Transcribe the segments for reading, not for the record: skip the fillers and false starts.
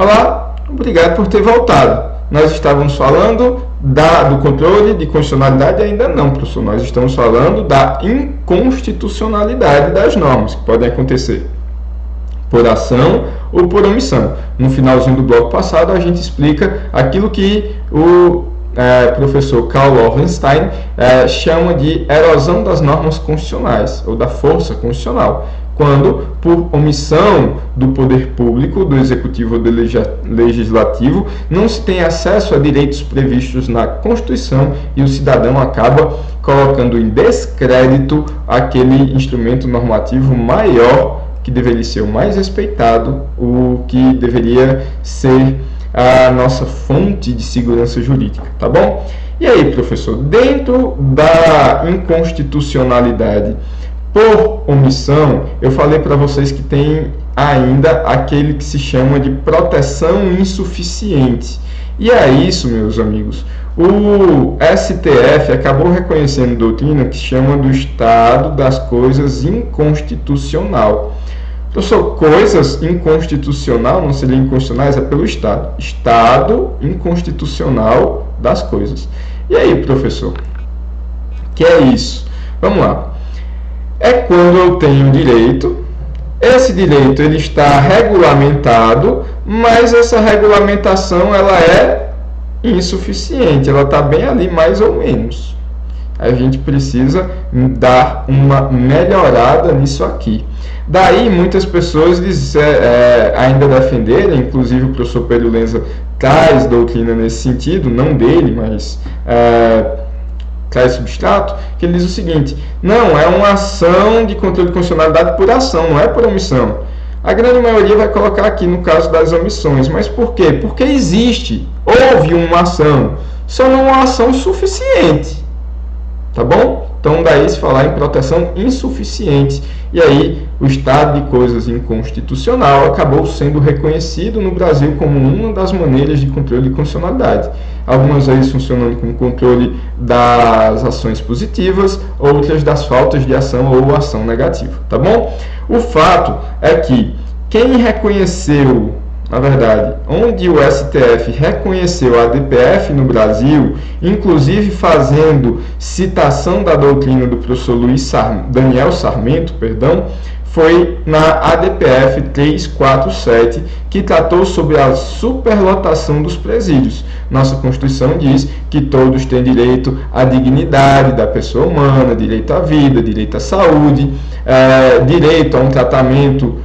Olá, obrigado por ter voltado. Nós estávamos falando do controle de constitucionalidade, ainda não, professor. Nós estamos falando da inconstitucionalidade das normas, que podem acontecer por ação ou por omissão. No finalzinho do bloco passado, a gente explica aquilo que o professor Karl Loewenstein chama de erosão das normas constitucionais, ou da força constitucional, quando, por omissão do poder público, do executivo ou do legislativo, não se tem acesso a direitos previstos na Constituição e o cidadão acaba colocando em descrédito aquele instrumento normativo maior, que deveria ser o mais respeitado, o que deveria ser a nossa fonte de segurança jurídica, tá bom? E aí, professor, dentro da inconstitucionalidade por omissão, eu falei para vocês que tem ainda aquele que se chama de proteção insuficiente. E é isso, meus amigos. O STF acabou reconhecendo doutrina que chama do estado das coisas inconstitucional. Professor, coisas inconstitucional não seriam inconstitucionais, é pelo Estado. Estado inconstitucional das coisas. E aí, professor? Que é isso? Vamos lá. É quando eu tenho direito, esse direito ele está regulamentado, mas essa regulamentação ela é insuficiente, ela está bem ali mais ou menos. A gente precisa dar uma melhorada nisso aqui. Daí muitas pessoas ainda defenderem, inclusive o professor Pedro Lenza traz doutrina nesse sentido, não dele, mas traz substrato, que ele diz o seguinte: não, é uma ação de controle de constitucionalidade por ação, não é por omissão. A grande maioria vai colocar aqui no caso das omissões, mas por quê? Porque houve uma ação, só não uma ação suficiente, tá bom? Então daí se falar em proteção insuficiente, e aí o estado de coisas inconstitucional acabou sendo reconhecido no Brasil como uma das maneiras de controle de constitucionalidade. Algumas vezes funcionando como controle das ações positivas, outras das faltas de ação ou ação negativa, tá bom? O fato é que quem reconheceu, na verdade, onde o STF reconheceu a ADPF no Brasil, inclusive fazendo citação da doutrina do professor Daniel Sarmento, foi na ADPF 347, que tratou sobre a superlotação dos presídios. Nossa Constituição diz que todos têm direito à dignidade da pessoa humana, direito à vida, direito à saúde, direito a um tratamento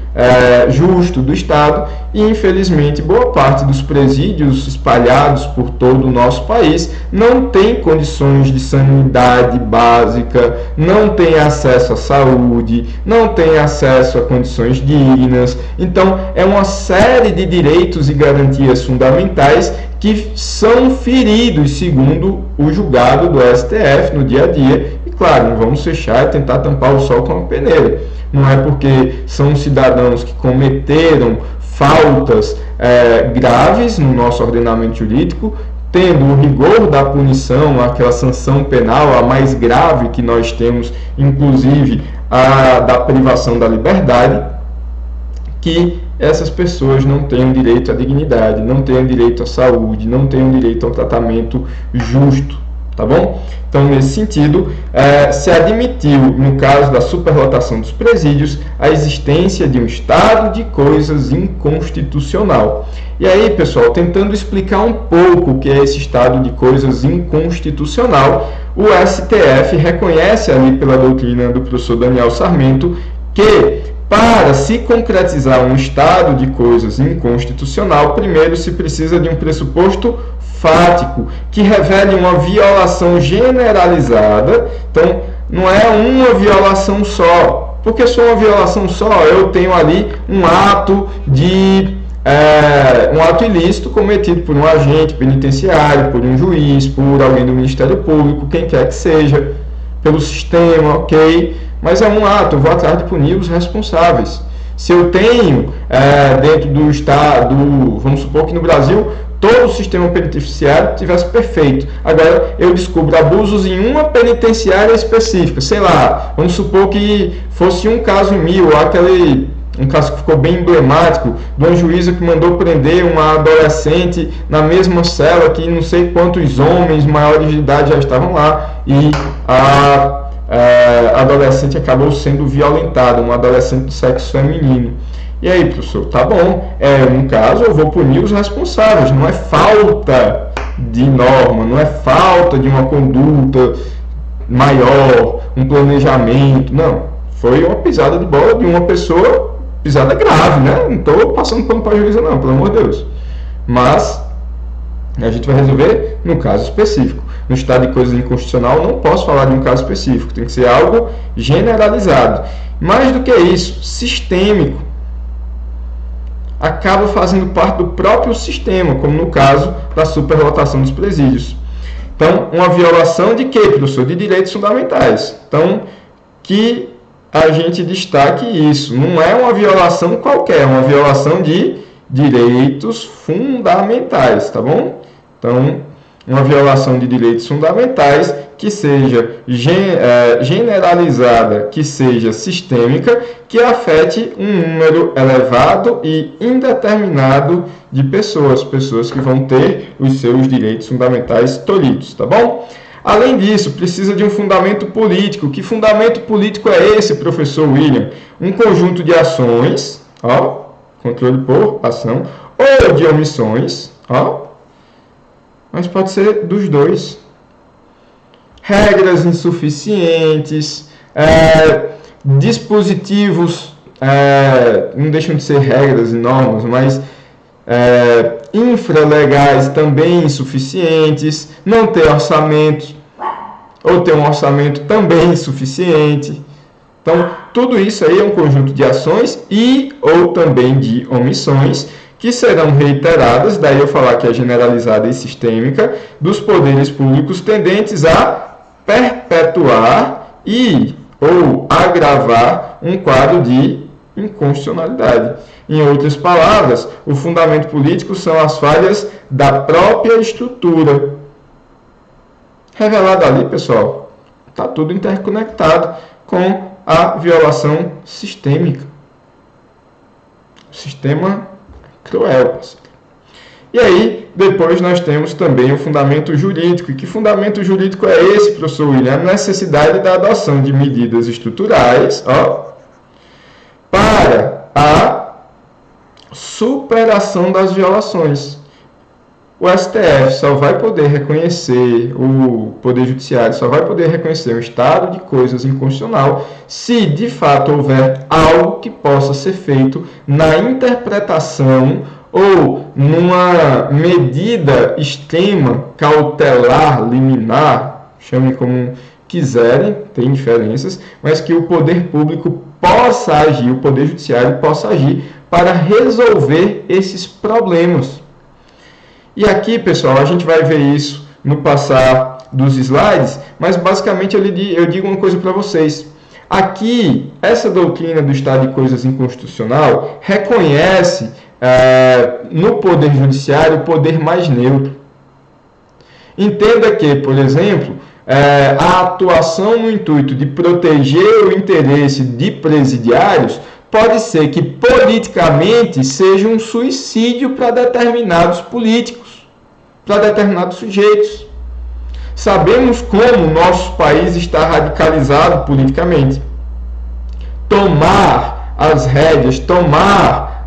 justo do Estado, e infelizmente boa parte dos presídios espalhados por todo o nosso país não tem condições de sanidade básica, não tem acesso à saúde, não tem acesso a condições dignas. Então é uma série de direitos e garantias fundamentais que são feridos segundo o julgado do STF no dia a dia. E claro, não vamos fechar e tentar tampar o sol com a peneira. Não é porque são cidadãos que cometeram faltas graves no nosso ordenamento jurídico, tendo o rigor da punição, aquela sanção penal, a mais grave que nós temos, inclusive a da privação da liberdade, que essas pessoas não tenham direito à dignidade, não tenham direito à saúde, não tenham direito a um tratamento justo, tá bom? Então, nesse sentido, se admitiu, no caso da superlotação dos presídios, a existência de um estado de coisas inconstitucional. E aí, pessoal, tentando explicar um pouco o que é esse estado de coisas inconstitucional, o STF reconhece ali pela doutrina do professor Daniel Sarmento que, para se concretizar um estado de coisas inconstitucional, primeiro se precisa de um pressuposto fático, que revele uma violação generalizada. Então, não é uma violação só, porque só uma violação só, eu tenho ali um ato ilícito cometido por um agente penitenciário, por um juiz, por alguém do Ministério Público, quem quer que seja, pelo sistema, ok? Mas é um ato, eu vou atrás de punir os responsáveis. Se eu tenho dentro do Estado, vamos supor que no Brasil todo o sistema penitenciário tivesse perfeito, agora eu descubro abusos em uma penitenciária específica, sei lá, vamos supor que fosse um caso em 1000, um caso que ficou bem emblemático, de uma juíza que mandou prender uma adolescente na mesma cela que não sei quantos homens maiores de idade já estavam lá, e a adolescente acabou sendo violentada, uma adolescente do sexo feminino. E aí, professor, tá bom, um caso, eu vou punir os responsáveis, não é falta de norma, não é falta de uma conduta maior, um planejamento, não, foi uma pisada de bola de uma pessoa, pisada grave, né? Não estou passando pano para a juíza não, pelo amor de Deus. Mas a gente vai resolver no caso específico. No estado de coisas inconstitucional, não posso falar de um caso específico, tem que ser algo generalizado. Mais do que isso, sistêmico. Acaba fazendo parte do próprio sistema, como no caso da superlotação dos presídios. Então, uma violação de quê, professor? De direitos fundamentais. Então, que a gente destaque isso. Não é uma violação qualquer, é uma violação de direitos fundamentais, tá bom? Então, uma violação de direitos fundamentais que seja generalizada, que seja sistêmica, que afete um número elevado e indeterminado de pessoas que vão ter os seus direitos fundamentais tolhidos, tá bom? Além disso, precisa de um fundamento político. Que fundamento político é esse, professor William? Um conjunto de ações, ó, controle por ação, ou de omissões, ó, mas pode ser dos dois. Regras insuficientes, dispositivos, não deixam de ser regras e normas, mas infralegais também insuficientes, não ter orçamento, ou ter um orçamento também insuficiente. Então, tudo isso aí é um conjunto de ações e ou também de omissões que serão reiteradas, daí eu falar que é generalizada e sistêmica, dos poderes públicos tendentes a perpetuar e ou agravar um quadro de inconstitucionalidade. Em outras palavras, o fundamento político são as falhas da própria estrutura. Revelado ali, pessoal, está tudo interconectado com a violação sistêmica. Sistema cruel, parceiro. E aí, depois nós temos também o fundamento jurídico. E que fundamento jurídico é esse, professor William? A necessidade da adoção de medidas estruturais, ó, para a superação das violações. O STF só vai poder reconhecer, o Poder Judiciário só vai poder reconhecer um estado de coisas inconstitucional se de fato houver algo que possa ser feito na interpretação ou numa medida extrema, cautelar, liminar, chamem como quiserem, tem diferenças, mas que o poder público possa agir, o Poder Judiciário possa agir para resolver esses problemas. E aqui, pessoal, a gente vai ver isso no passar dos slides, mas basicamente eu digo uma coisa para vocês. Aqui, essa doutrina do estado de coisas inconstitucional reconhece no Poder Judiciário o poder mais neutro. Entenda que, por exemplo, a atuação no intuito de proteger o interesse de presidiários pode ser que politicamente seja um suicídio para determinados políticos, para determinados sujeitos. Sabemos como o nosso país está radicalizado politicamente. Tomar as rédeas, tomar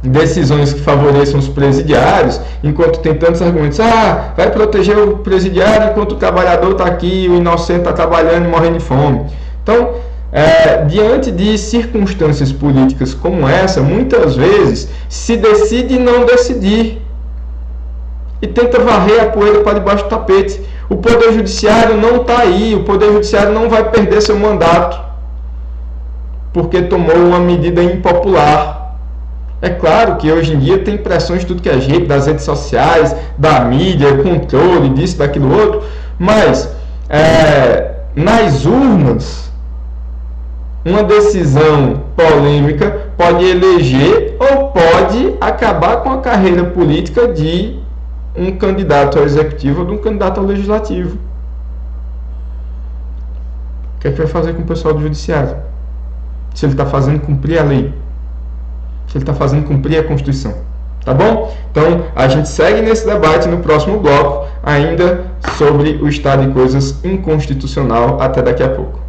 decisões que favoreçam os presidiários, enquanto tem tantos argumentos, vai proteger o presidiário enquanto o trabalhador está aqui, o inocente está trabalhando e morrendo de fome. Então, diante de circunstâncias políticas como essa, muitas vezes se decide não decidir e tenta varrer a poeira para debaixo do tapete. O Poder Judiciário não está aí, o Poder Judiciário não vai perder seu mandato porque tomou uma medida impopular. É claro que hoje em dia tem pressões de tudo que é jeito, das redes sociais, da mídia, controle disso, daquilo outro, mas nas urnas, uma decisão polêmica pode eleger ou pode acabar com a carreira política de um candidato ao executivo ou de um candidato ao legislativo. O que é que vai fazer com o pessoal do judiciário? se ele está fazendo cumprir a lei, se ele está fazendo cumprir a Constituição. Tá bom? Então, a gente segue nesse debate no próximo bloco, ainda sobre o estado de coisas inconstitucional. Até daqui a pouco.